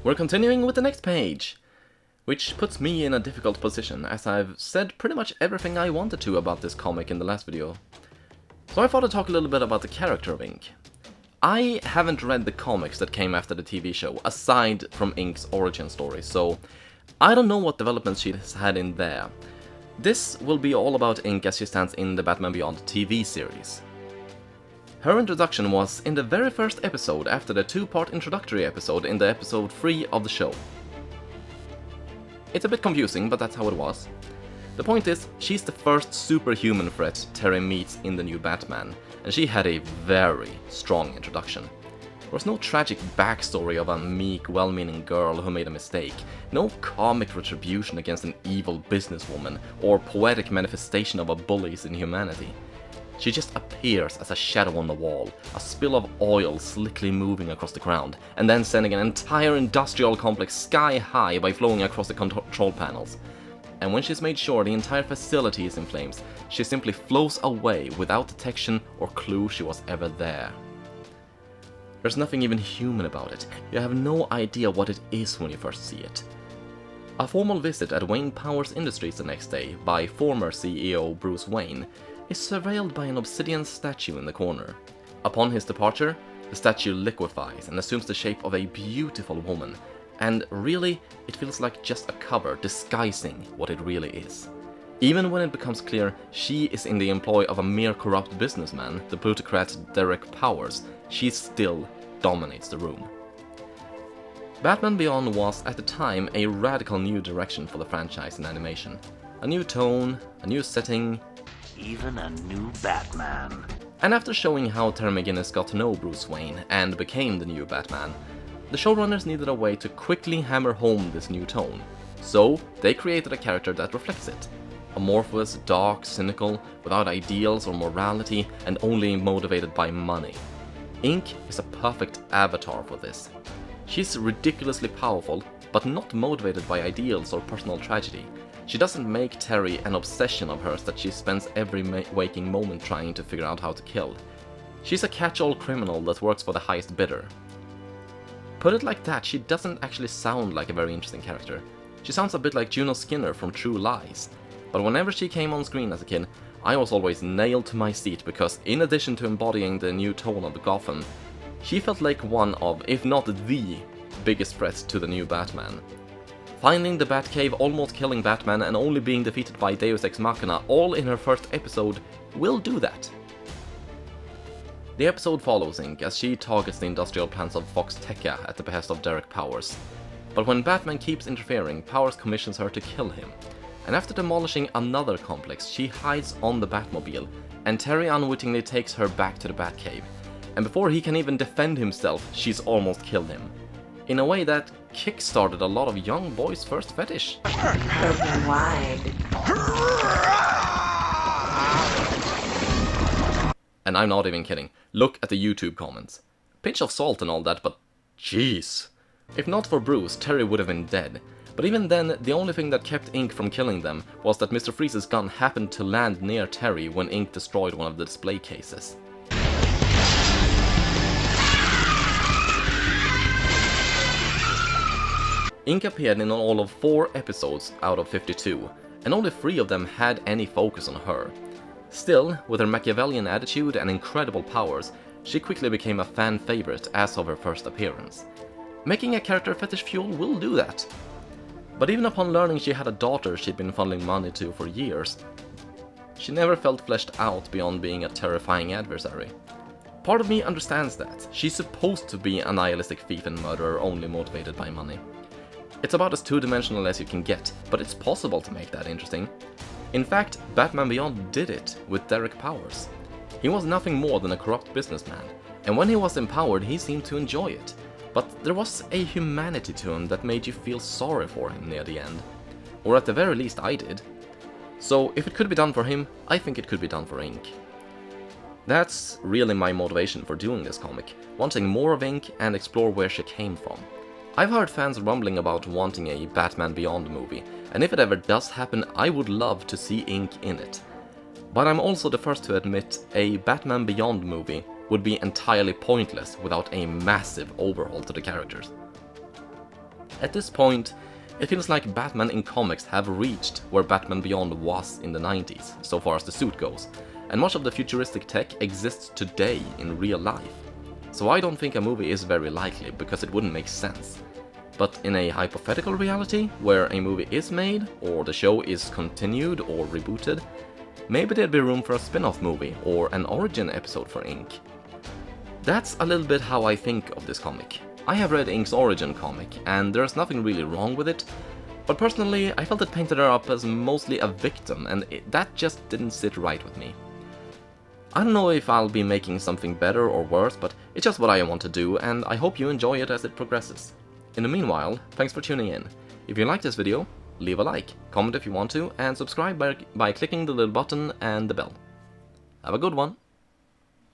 We're continuing with the next page, which puts me in a difficult position, as I've said pretty much everything I wanted to about this comic in the last video. So I thought I'd talk a little bit about the character of Ink. I haven't read the comics that came after the TV show, aside from Ink's origin story, so I don't know what developments she has had in there. This will be all about Ink as she stands in the Batman Beyond TV series. Her introduction was in the very first episode after the two-part introductory episode in the episode 3 of the show. It's a bit confusing, but that's how it was. The point is, she's the first superhuman threat Terry meets in the new Batman, and she had a very strong introduction. There was no tragic backstory of a meek, well-meaning girl who made a mistake, no comic retribution against an evil businesswoman, or poetic manifestation of a bully's inhumanity. She just appears as a shadow on the wall, a spill of oil slickly moving across the ground, and then sending an entire industrial complex sky high by flowing across the control panels. And when she's made sure the entire facility is in flames, she simply flows away without detection or clue she was ever there. There's nothing even human about it. You have no idea what it is when you first see it. A formal visit at Wayne Powers Industries the next day by former CEO Bruce Wayne is surveilled by an obsidian statue in the corner. Upon his departure, the statue liquefies and assumes the shape of a beautiful woman, and really, it feels like just a cover disguising what it really is. Even when it becomes clear she is in the employ of a mere corrupt businessman, the plutocrat Derek Powers, she still dominates the room. Batman Beyond was, at the time, a radical new direction for the franchise in animation. A new tone, a new setting, even a new Batman. And after showing how Terry McGinnis got to know Bruce Wayne and became the new Batman, the showrunners needed a way to quickly hammer home this new tone. So they created a character that reflects it. Amorphous, dark, cynical, without ideals or morality, and only motivated by money. Ink is a perfect avatar for this. She's ridiculously powerful, but not motivated by ideals or personal tragedy. She doesn't make Terry an obsession of hers that she spends every waking moment trying to figure out how to kill. She's a catch-all criminal that works for the highest bidder. Put it like that, she doesn't actually sound like a very interesting character. She sounds a bit like Juno Skinner from True Lies. But whenever she came on screen as a kid, I was always nailed to my seat because in addition to embodying the new tone of Gotham, she felt like one of, if not the, biggest threats to the new Batman. Finding the Batcave, almost killing Batman, and only being defeated by Deus Ex Machina all in her first episode will do that. The episode follows Ink as she targets the industrial plants of Foxteca at the behest of Derek Powers. But when Batman keeps interfering, Powers commissions her to kill him. And after demolishing another complex, she hides on the Batmobile, and Terry unwittingly takes her back to the Batcave. And before he can even defend himself, she's almost killed him. In a way that kick-started a lot of young boys' first fetish. Open wide. And I'm not even kidding. Look at the YouTube comments. Pinch of salt and all that, but jeez. If not for Bruce, Terry would have been dead. But even then, the only thing that kept Ink from killing them was that Mr. Freeze's gun happened to land near Terry when Ink destroyed one of the display cases. Ink appeared in all of 4 episodes out of 52, and only 3 of them had any focus on her. Still, with her Machiavellian attitude and incredible powers, she quickly became a fan favorite as of her first appearance. Making a character fetish fuel will do that. But even upon learning she had a daughter she'd been funneling money to for years, she never felt fleshed out beyond being a terrifying adversary. Part of me understands that. She's supposed to be a nihilistic thief and murderer only motivated by money. It's about as two-dimensional as you can get, but it's possible to make that interesting. In fact, Batman Beyond did it with Derek Powers. He was nothing more than a corrupt businessman, and when he was empowered he seemed to enjoy it. But there was a humanity to him that made you feel sorry for him near the end. Or at the very least I did. So if it could be done for him, I think it could be done for Ink. That's really my motivation for doing this comic, wanting more of Ink and explore where she came from. I've heard fans rumbling about wanting a Batman Beyond movie, and if it ever does happen, I would love to see Ink in it. But I'm also the first to admit a Batman Beyond movie would be entirely pointless without a massive overhaul to the characters. At this point, it feels like Batman in comics have reached where Batman Beyond was in the 90s, so far as the suit goes, and much of the futuristic tech exists today in real life. So I don't think a movie is very likely, because it wouldn't make sense. But in a hypothetical reality, where a movie is made, or the show is continued or rebooted, maybe there'd be room for a spin-off movie or an origin episode for Ink. That's a little bit how I think of this comic. I have read Ink's origin comic, and there's nothing really wrong with it, but personally I felt it painted her up as mostly a victim, and that just didn't sit right with me. I don't know if I'll be making something better or worse, but it's just what I want to do, and I hope you enjoy it as it progresses. In the meanwhile, thanks for tuning in. If you like this video, leave a like, comment if you want to, and subscribe by clicking the little button and the bell. Have a good one!